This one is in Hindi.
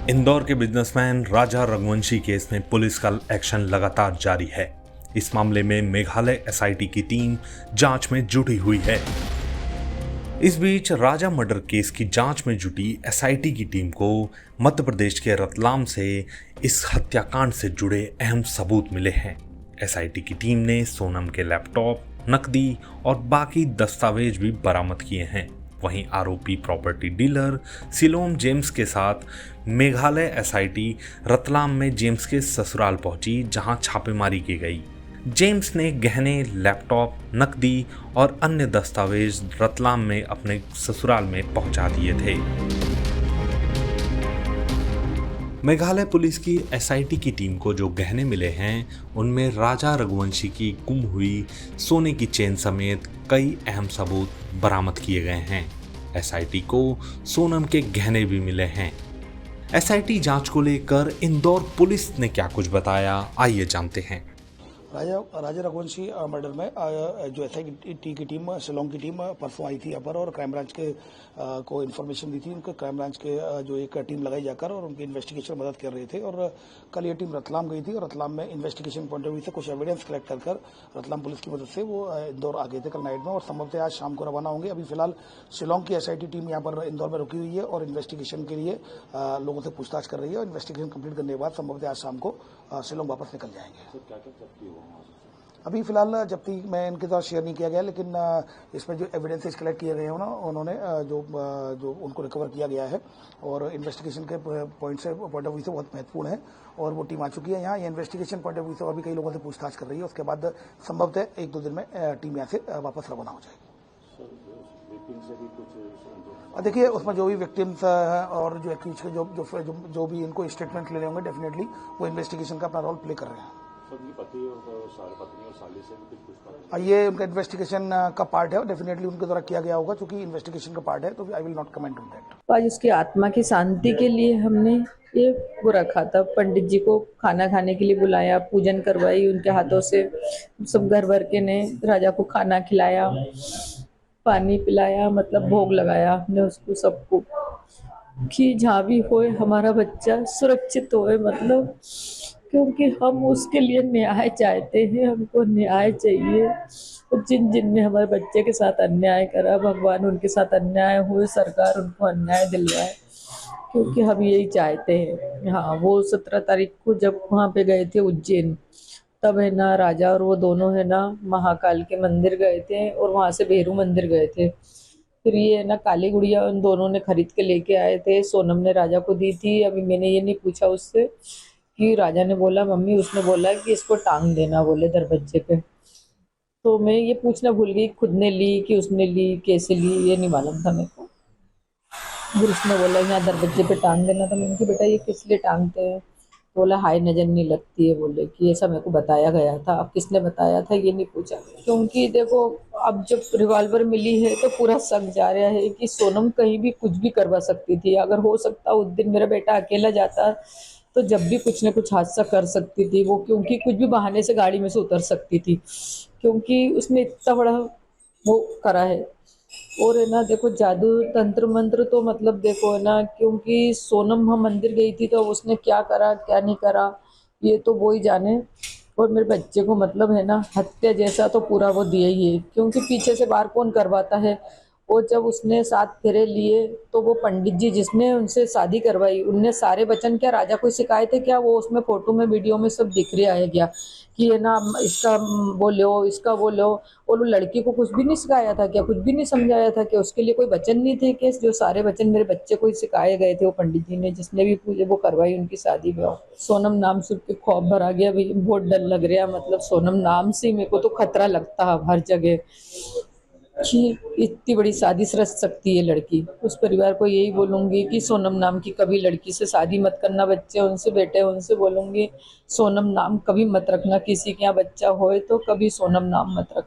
इंदौर के बिजनेसमैन राजा रघुवंशी केस में पुलिस का एक्शन लगातार जारी है। इस मामले में मेघालय एसआईटी की टीम जांच में जुटी हुई है। इस बीच राजा मर्डर केस की जांच में जुटी एसआईटी की टीम को मध्य प्रदेश के रतलाम से इस हत्याकांड से जुड़े अहम सबूत मिले हैं। एसआईटी की टीम ने सोनम के लैपटॉप, नकदी और बाकी दस्तावेज भी बरामद किए हैं। वहीं आरोपी प्रॉपर्टी डीलर सिलोम जेम्स के साथ मेघालय एसआईटी रतलाम में जेम्स के ससुराल पहुंची, जहां छापेमारी की गई। जेम्स ने गहने, लैपटॉप, नकदी और अन्य दस्तावेज रतलाम में अपने ससुराल में पहुंचा दिए थे। मेघालय पुलिस की एसआईटी की टीम को जो गहने मिले हैं, उनमें राजा रघुवंशी की गुम हुई सोने की चेन समेत कई अहम सबूत बरामद किए गए हैं। एसआईटी को सोनम के गहने भी मिले हैं। एसआईटी जांच को लेकर इंदौर पुलिस ने क्या कुछ बताया, आइए जानते हैं। राजा रघुवंशी मर्डर में जो एसआईटी की टीम, शिलोंग की टीम परसों आई थी यहाँ पर और क्राइम ब्रांच के को इन्फॉर्मेशन दी थी। उनके क्राइम ब्रांच के जो एक टीम लगाई जाकर और उनकी इन्वेस्टिगेशन में मदद कर रहे थे। और कल ये टीम रतलाम गई थी और रतलाम में इन्वेस्टिगेशन पॉइंट ऑफ व्यू से कुछ एविडेंस कलेक्ट कर रतलाम पुलिस की मदद से वो इंदौर आ गए थे कल नाइट में और संभवतः आज शाम को रवाना होंगे। अभी फिलहाल शिलोंग की एसआईटी टीम यहाँ पर इंदौर में रुकी हुई है और इन्वेस्टिगेशन के लिए लोगों से पूछताछ कर रही है और इन्वेस्टिगेशन कंप्लीट करने के बाद संभवतः आज शाम को शिलोंग वापस निकल जाएंगे। अभी फिलहाल जब्ती मैं इनके साथ शेयर नहीं किया गया, लेकिन इसमें जो एविडेंसेस कलेक्ट किए गए हैं ना, उन्होंने जो उनको रिकवर किया गया है और इन्वेस्टिगेशन के पॉइंट ऑफ व्यू से बहुत महत्वपूर्ण है और वो टीम आ चुकी है यहाँ। ये इन्वेस्टिगेशन पॉइंट ऑफ व्यू से और भी कई लोगों से पूछताछ कर रही है। उसके बाद संभवतः 1-2 दिन में टीम यहाँ से वापस रवाना हो जाएगी। देखिए, उसमें जो भी विक्टिम्स और जो एक्यूज के जो भी इनको स्टेटमेंट लेने होंगे, डेफिनेटली वो इन्वेस्टिगेशन का अपना रोल प्ले कर रहे हैं। पति और साली से भी कुछ ये उनका इन्वेस्टिगेशन का पार्ट है और डेफिनेटली उनके द्वारा किया गया होगा, क्योंकि इन्वेस्टिगेशन का पार्ट है, तो I will not comment on that. आज उसकी आत्मा की शांति के लिए हमने ये वो रखा था। पंडित जी को खाना खाने के लिए बुलाया, पूजन करवाई उनके हाथों से। सब घर भर के ने राजा को खाना खिलाया, पानी पिलाया, मतलब भोग लगाया हमने उसको सबको, कि जहाँ भी होए हमारा बच्चा सुरक्षित होए, मतलब क्योंकि हम उसके लिए न्याय चाहते हैं, हमको न्याय चाहिए। तो जिन ने हमारे बच्चे के साथ अन्याय करा, भगवान उनके साथ अन्याय हुए, सरकार उनको अन्याय दिलवाए, क्योंकि हम यही चाहते हैं। हाँ, वो 17 तारीख को जब वहाँ पे गए थे उज्जैन, तब है ना राजा और वो दोनों है ना महाकाल के मंदिर गए थे और वहाँ से भेरू मंदिर गए थे। फिर ये ना काली गुड़िया उन दोनों ने खरीद के लेके आए थे। सोनम ने राजा को दी थी। अभी मैंने ये नहीं पूछा उससे कि राजा ने बोला, मम्मी उसने बोला कि इसको टांग देना, बोले दरवाजे पे। तो मैं ये पूछना भूल गई, खुद ने ली कि उसने ली, कैसे ली, ये नहीं मालूम था मेरे को। फिर उसने बोला यहाँ दरवाजे पे टांग देना, तो मैंने कहा बेटा ये किस लिए टांगते हैं? बोला हाय नजर नहीं लगती है, बोले कि ऐसा मेरे को बताया गया था। अब किसने बताया था ये नहीं पूछा, क्योंकि देखो अब जब रिवॉल्वर मिली है तो पूरा शक जा रहा है कि सोनम कहीं भी कुछ भी करवा सकती थी। अगर हो सकता उस दिन मेरा बेटा अकेला जाता तो जब भी कुछ न कुछ हादसा कर सकती थी वो, क्योंकि कुछ भी बहाने से गाड़ी में से उतर सकती थी, क्योंकि उसने इतना बड़ा वो करा है। और है ना देखो, जादू तंत्र मंत्र तो मतलब देखो है ना, क्योंकि सोनम हम मंदिर गई थी तो उसने क्या करा क्या नहीं करा ये तो वो ही जाने। और मेरे बच्चे को मतलब है ना हत्या जैसा तो पूरा वो दिया ही है, क्योंकि पीछे से बाहर कौन करवाता है। वो जब उसने 7 फेरे लिए तो वो पंडित जी जिसने उनसे शादी करवाई, उनने सारे वचन क्या राजा को सिखाए थे क्या? वो उसमें फोटो में वीडियो में सब दिख रहा है क्या कि है ना इसका वो लो, इसका वो लो। और वो लड़की को कुछ भी नहीं सिखाया था क्या? कुछ भी नहीं समझाया था क्या? उसके लिए कोई वचन नहीं थे कि जो सारे वचन मेरे बच्चे को ही सिखाए गए थे वो पंडित जी ने, जिसने भी पूजे वो करवाई उनकी शादी में। सोनम नाम सुन के खौफ भरा गया भाई, बहुत डर लग रहा, मतलब सोनम नाम से मेरे को तो खतरा लगता है हर जगह कि इतनी बड़ी साजिश रच सकती है लड़की। उस परिवार को यही बोलूंगी कि सोनम नाम की कभी लड़की से शादी मत करना। बच्चे उनसे बेटे उनसे बोलूंगी सोनम नाम कभी मत रखना। किसी के यहाँ बच्चा होए तो कभी सोनम नाम मत रखना।